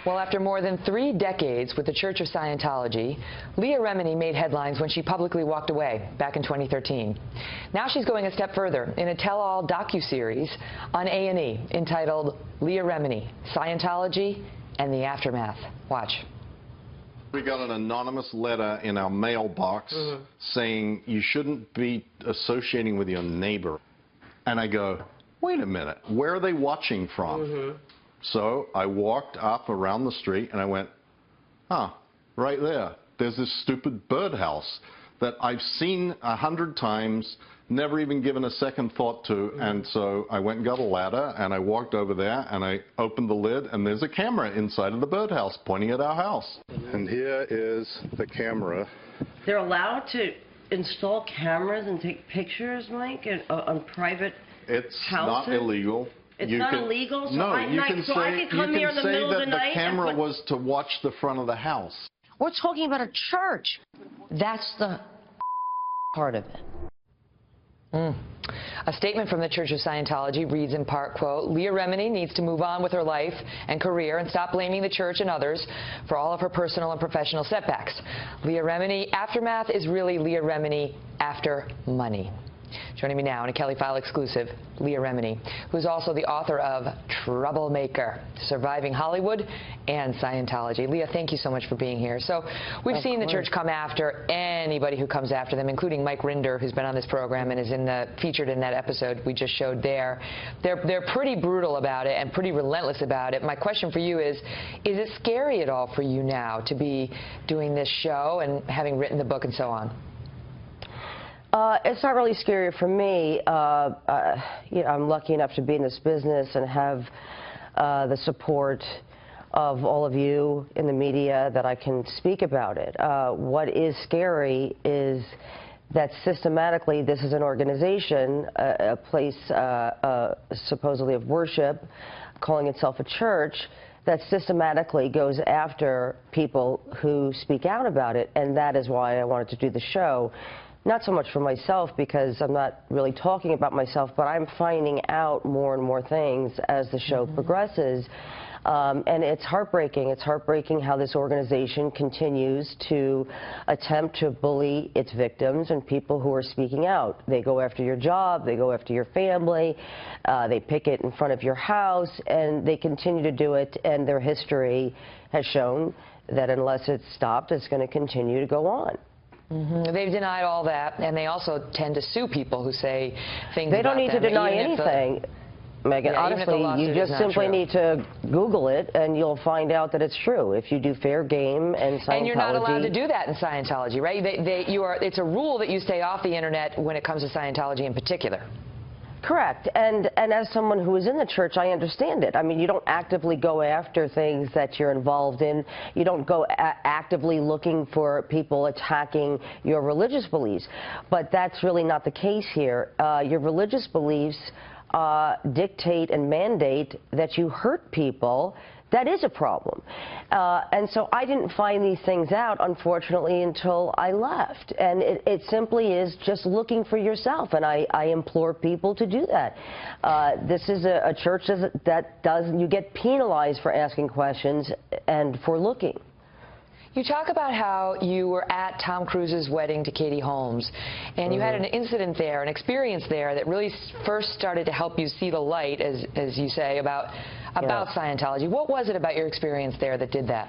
Well, after more than 3 decades with the Church of Scientology, Leah Remini made headlines when she publicly walked away back in 2013. Now she's going a step further in a tell-all docuseries on A&E entitled Leah Remini, Scientology and the Aftermath. Watch. We got an anonymous letter in our mailbox saying you shouldn't be associating with your neighbor. And I go, wait a minute, where are they watching from? So I walked up around the street and I went, right there. There's this stupid birdhouse that I've seen 100 times, never even given a second thought to. And so I went and got a ladder and I walked over there and I opened the lid and there's a camera inside of the birdhouse pointing at our house. And here is the camera. They're allowed to install cameras and take pictures, Mike, on private houses? It's not illegal. It's not illegal? So no, I could come here in the middle of the night. The camera was to watch the front of the house. We're talking about a church. That's the part of it. A statement from the Church of Scientology reads in part, quote, Leah Remini needs to move on with her life and career and stop blaming the church and others for all of her personal and professional setbacks. Leah Remini Aftermath is really Leah Remini after money. Joining me now in a Kelly File exclusive, Leah Remini, who's also the author of Troublemaker, Surviving Hollywood and Scientology. Leah, thank you so much for being here. So we've seen the church come after anybody who comes after them, including Mike Rinder, who's been on this program and is featured in that episode we just showed there. They're pretty brutal about it and pretty relentless about it. My question for you is it scary at all for you now to be doing this show and having written the book and so on? It's not really scary for me. I'm lucky enough to be in this business and have the support of all of you in the media that I can speak about it. What is scary is that systematically this is an organization, a place supposedly of worship, calling itself a church, that systematically goes after people who speak out about it, and that is why I wanted to do the show. Not so much for myself, because I'm not really talking about myself, but I'm finding out more and more things as the show progresses. And it's heartbreaking. It's heartbreaking how this organization continues to attempt to bully its victims and people who are speaking out. They go after your job, they go after your family, they picket in front of your house, and they continue to do it, and their history has shown that unless it's stopped, it's going to continue to go on. They've denied all that, and they also tend to sue people who say things about them. They don't need to deny anything, Megan. Yeah, honestly, you just simply need to Google it, and you'll find out that it's true. If you do fair game and Scientology... And you're not allowed to do that in Scientology, right? It's a rule that you stay off the Internet when it comes to Scientology in particular. Correct. And as someone who is in the church, I understand it. I mean, you don't actively go after things that you're involved in. You don't go actively looking for people attacking your religious beliefs. But that's really not the case here. Your religious beliefs dictate and mandate that you hurt people. That is a problem. And so I didn't find these things out, unfortunately, until I left. And it simply is just looking for yourself, and I implore people to do that. This is a church you get penalized for asking questions and for looking. You talk about how you were at Tom Cruise's wedding to Katie Holmes, and you had an incident there, an experience there that really first started to help you see the light, as you say, about Scientology. What was it about your experience there that did that?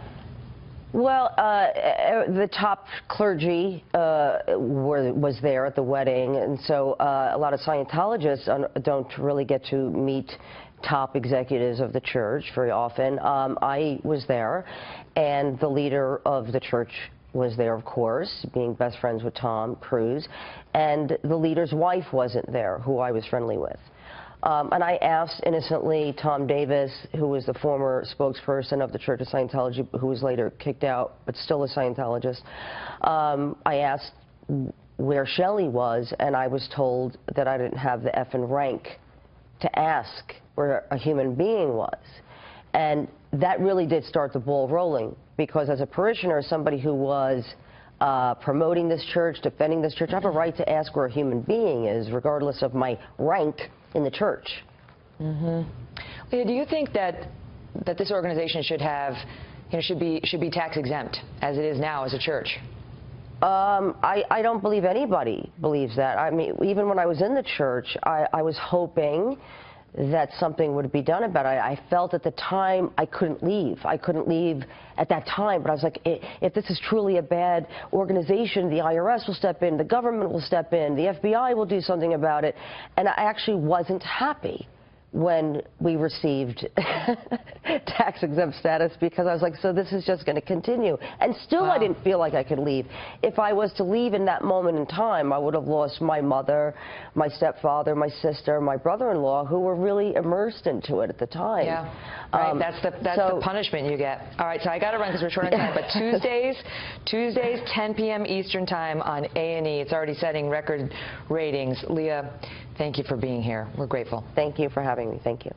Well, the top clergy was there at the wedding, and so a lot of Scientologists don't really get to meet top executives of the church very often. I was there, and the leader of the church was there, of course, being best friends with Tom Cruise, and the leader's wife wasn't there, who I was friendly with. And I asked innocently Tom Davis, who was the former spokesperson of the Church of Scientology, who was later kicked out, but still a Scientologist. I asked where Shelley was, and I was told that I didn't have the effing rank to ask where a human being was. And that really did start the ball rolling, because as a parishioner, somebody who was promoting this church, defending this church, I have a right to ask where a human being is, regardless of my rank in the church. Leah, do you think that that this organization should have, should be tax exempt, as it is now as a church? I don't believe anybody believes that. I mean, even when I was in the church, I was hoping that something would be done about it. I felt at the time I couldn't leave. I couldn't leave at that time, but I was like, if this is truly a bad organization, the IRS will step in, the government will step in, the FBI will do something about it. And I actually wasn't happy when we received tax-exempt status, because I was like, so this is just going to continue. And still, wow. I didn't feel like I could leave. If I was to leave in that moment in time, I would have lost my mother, my stepfather, my sister, my brother-in-law, who were really immersed into it at the time. Yeah, right. That's the punishment you get. All right, so I got to run because we're short on time. But Tuesdays, 10 p.m. Eastern Time on A&E. It's already setting record ratings. Leah, thank you for being here. We're grateful. Thank you for having me. Thank you.